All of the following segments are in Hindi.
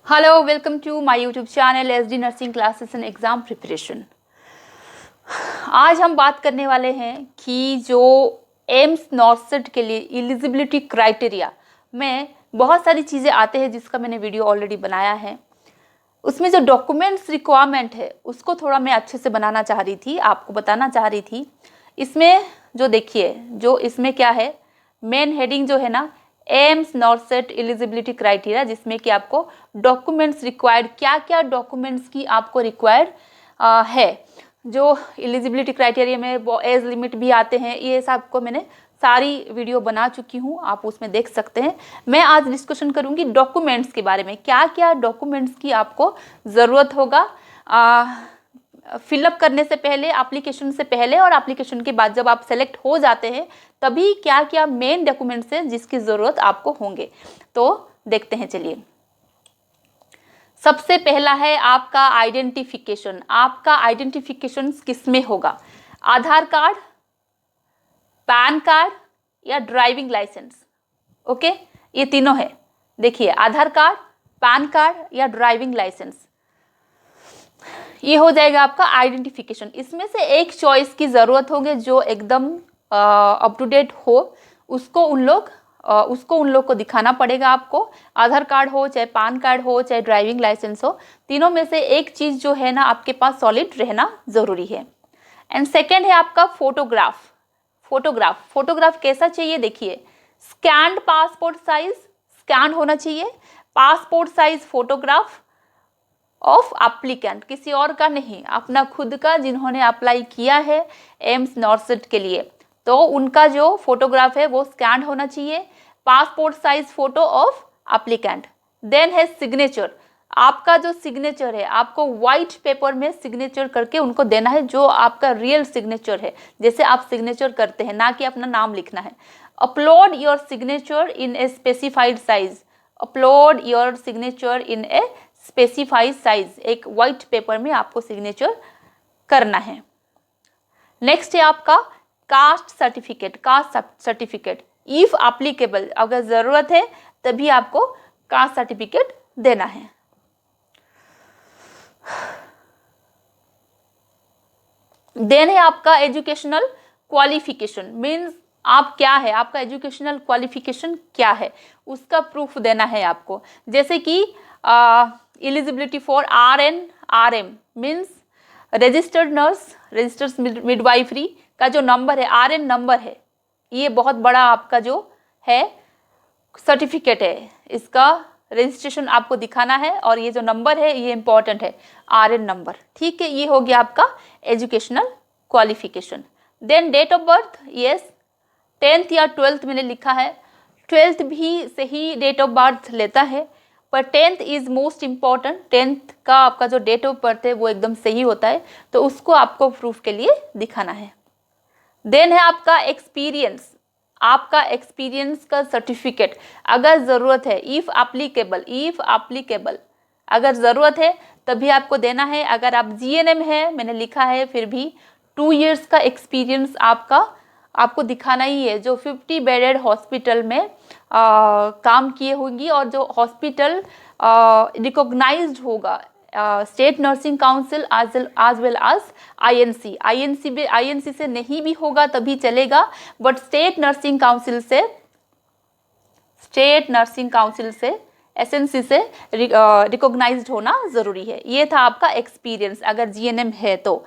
Hello, welcome to my YouTube channel SD nursing classes and exam preparation. आज हम बात करने वाले हैं कि जो एम्स नॉर्सेट के लिए एलिजिबिलिटी क्राइटेरिया में बहुत सारी चीज़ें आते हैं जिसका मैंने वीडियो ऑलरेडी बनाया है। उसमें जो डॉक्यूमेंट्स रिक्वायरमेंट है उसको थोड़ा मैं अच्छे से बनाना चाह रही थी, आपको बताना चाह रही थी। इसमें जो देखिए, जो इसमें क्या है, मेन हेडिंग जो है ना, एम्स नॉर्सेट एलिजिबिलिटी क्राइटेरिया, जिसमें कि आपको डॉक्यूमेंट्स रिक्वायर्ड, क्या क्या डॉक्यूमेंट्स की आपको रिक्वायर्ड है। जो एलिजिबिलिटी क्राइटेरिया में वो एज लिमिट भी आते हैं, ये सब को मैंने सारी वीडियो बना चुकी हूँ, आप उसमें देख सकते हैं। मैं आज डिस्कशन करूँगी डॉक्यूमेंट्स के बारे में, क्या क्या डॉक्यूमेंट्स की आपको ज़रूरत होगा फिलअप करने से पहले, एप्लीकेशन से पहले और एप्लीकेशन के बाद जब आप सेलेक्ट हो जाते हैं तभी क्या क्या मेन डॉक्यूमेंट्स हैं जिसकी ज़रूरत आपको होंगे। तो देखते हैं, चलिए। सबसे पहला है आपका आइडेंटिफिकेशन। आपका आइडेंटिफिकेशन किस में होगा? आधार कार्ड, पैन कार्ड या ड्राइविंग लाइसेंस। ओके, ये तीनों है। देखिए, आधार कार्ड, पैन कार्ड या ड्राइविंग लाइसेंस, ये हो जाएगा आपका आइडेंटिफिकेशन। इसमें से एक चॉइस की ज़रूरत होगी जो एकदम अप टू डेट हो, उसको उन लोग को दिखाना पड़ेगा आपको। आधार कार्ड हो, चाहे पैन कार्ड हो, चाहे ड्राइविंग लाइसेंस हो, तीनों में से एक चीज़ जो है ना आपके पास सॉलिड रहना ज़रूरी है। एंड सेकेंड है आपका फोटोग्राफ। फोटोग्राफ कैसा चाहिए? देखिए, स्कैन्ड पासपोर्ट साइज, स्कैन होना चाहिए passport size photograph of applicant, किसी और का नहीं, अपना खुद का, जिन्होंने अप्लाई किया है एम्स नॉर्सेट के लिए, तो उनका जो फोटोग्राफ है वो स्कैन होना चाहिए, passport size photo of applicant. Then है सिग्नेचर। आपका जो सिग्नेचर है आपको व्हाइट पेपर में सिग्नेचर करके उनको देना है, जो आपका रियल सिग्नेचर है, जैसे आप सिग्नेचर करते हैं, ना कि अपना नाम लिखना है। Upload your signature in a specified size. Upload your signature in a specified size, एक व्हाइट पेपर में आपको सिग्नेचर करना है। नेक्स्ट है आपका caste certificate. Caste certificate if applicable, अगर जरूरत है तभी आपको कास्ट सर्टिफिकेट देना है। देन है आपका एजुकेशनल क्वालिफिकेशन, मीन्स आप क्या है, आपका एजुकेशनल क्वालिफिकेशन क्या है, उसका प्रूफ देना है आपको। जैसे कि eligibility for RN RM means registered nurse, registered midwifery का जो नंबर है, RN नंबर है, ये बहुत बड़ा आपका जो है सर्टिफिकेट है, इसका रजिस्ट्रेशन आपको दिखाना है और ये जो नंबर है ये इंपॉर्टेंट है, RN नंबर। ठीक है, ये हो गया आपका educational qualification. Then date of birth, yes 10th या 12th मैंने लिखा है, 12th भी सही डेट ऑफ बर्थ लेता है, पर 10th is most important. 10th का आपका जो डेट ऑफ बर्थ है वो एकदम सही होता है, तो उसको आपको प्रूफ के लिए दिखाना है। देन है आपका एक्सपीरियंस। आपका एक्सपीरियंस का सर्टिफिकेट अगर ज़रूरत है, इफ़ एप्लीकेबल अगर ज़रूरत है तभी आपको देना है। अगर आप GNM है, मैंने लिखा है, फिर भी 2 years का एक्सपीरियंस आपको दिखाना ही है, जो 50 बेडेड हॉस्पिटल में काम किए होंगी और जो हॉस्पिटल रिकॉग्नाइज्ड होगा स्टेट नर्सिंग काउंसिल आज वेल आज INC से नहीं भी होगा तभी चलेगा, बट स्टेट नर्सिंग काउंसिल से SNC से रिकॉग्नाइज्ड होना ज़रूरी है। ये था आपका एक्सपीरियंस अगर GNM है तो।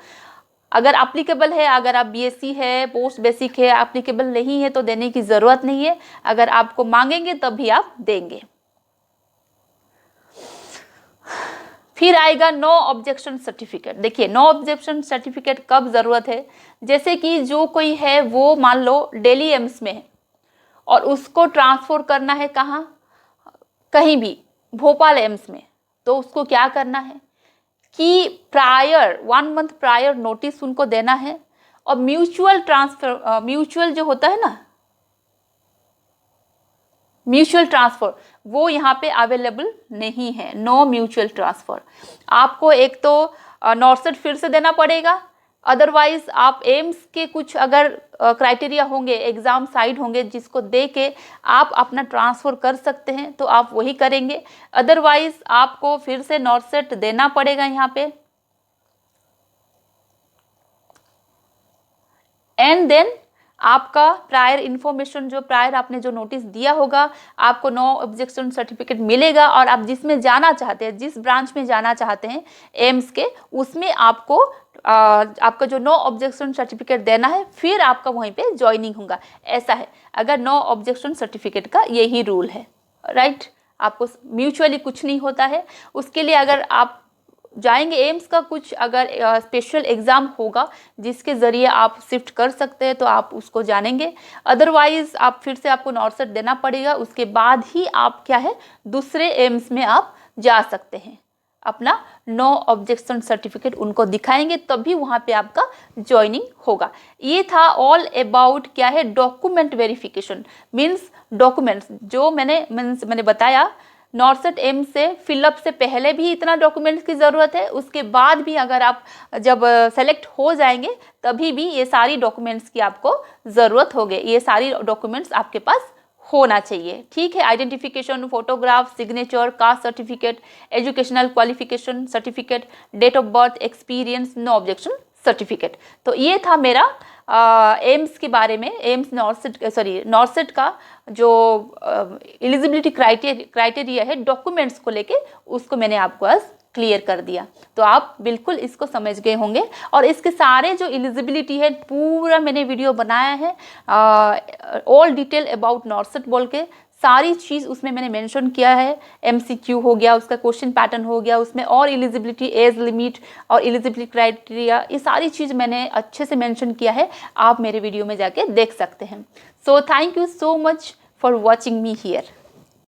अगर एप्लीकेबल है, अगर आप BSc है, पोस्ट बेसिक है, एप्लीकेबल नहीं है तो देने की ज़रूरत नहीं है, अगर आपको मांगेंगे तभी आप देंगे। फिर आएगा नो ऑब्जेक्शन सर्टिफिकेट। देखिए, नो ऑब्जेक्शन सर्टिफिकेट कब ज़रूरत है? जैसे कि जो कोई है वो मान लो दिल्ली एम्स में है और उसको ट्रांसफ़र करना है कहाँ, कहीं भी भोपाल एम्स में, तो उसको क्या करना है कि प्रायर 1 month प्रायर नोटिस उनको देना है। और म्यूचुअल जो होता है ना, म्यूचुअल ट्रांसफ़र, वो यहाँ पे अवेलेबल नहीं है। नो म्यूचुअल ट्रांसफ़र आपको एक तो नॉर्सेट फिर से देना पड़ेगा, अदरवाइज आप एम्स के कुछ अगर क्राइटेरिया होंगे, एग्ज़ाम साइड होंगे जिसको दे के आप अपना ट्रांसफ़र कर सकते हैं तो आप वही करेंगे। अदरवाइज आपको फिर से नॉर्सेट देना पड़ेगा यहाँ पे। एंड देन आपका प्रायर इन्फॉर्मेशन, जो प्रायर आपने जो नोटिस दिया होगा, आपको नो ऑब्जेक्शन सर्टिफिकेट मिलेगा और आप जिसमें जाना चाहते हैं, जिस ब्रांच में जाना चाहते हैं एम्स के, उसमें आपको आपका जो नो ऑब्जेक्शन सर्टिफिकेट देना है, फिर आपका वहीं पे ज्वाइनिंग होगा। ऐसा है, अगर नो ऑब्जेक्शन सर्टिफिकेट का यही रूल है, राइट। आपको म्यूचुअली कुछ नहीं होता है। उसके लिए अगर आप जाएंगे एम्स का कुछ अगर स्पेशल एग्ज़ाम होगा जिसके ज़रिए आप शिफ्ट कर सकते हैं तो आप उसको जानेंगे। अदरवाइज़ आप फिर से आपको नॉर्सेट देना पड़ेगा, उसके बाद ही आप क्या है दूसरे एम्स में आप जा सकते हैं। अपना नो ऑब्जेक्शन सर्टिफिकेट उनको दिखाएंगे तभी वहाँ पे आपका ज्वाइनिंग होगा। ये था ऑल अबाउट क्या है डॉक्यूमेंट वेरिफिकेशन। मीन्स डॉक्यूमेंट्स जो मैंने बताया, नॉर्सेट एम से फिलअप से पहले भी इतना डॉक्यूमेंट्स की ज़रूरत है, उसके बाद भी अगर आप जब सेलेक्ट हो जाएंगे तभी भी ये सारी डॉक्यूमेंट्स की आपको ज़रूरत होगी। ये सारी डॉक्यूमेंट्स आपके पास होना चाहिए, ठीक है। Identification, photograph, signature, caste certificate, educational qualification certificate, date of birth, experience, no objection certificate. तो ये था मेरा एम्स के बारे में, एम्स नॉर्सेट का जो एलिजिबिलिटी क्राइटेरिया है डॉक्यूमेंट्स को लेके, उसको मैंने आपको आज क्लियर कर दिया। तो आप बिल्कुल इसको समझ गए होंगे। और इसके सारे जो एलिजिबिलिटी है पूरा मैंने वीडियो बनाया है, ऑल डिटेल अबाउट नॉर्सेट बोल के सारी चीज़ उसमें मैंने मेंशन किया है। एमसीक्यू हो गया, उसका क्वेश्चन पैटर्न हो गया, उसमें और एलिजिबिलिटी, एज लिमिट और एलिजिबिलिटी क्राइटेरिया, ये सारी चीज़ मैंने अच्छे से मेंशन किया है। आप मेरे वीडियो में जाके देख सकते हैं। So thank you so much for watching me here.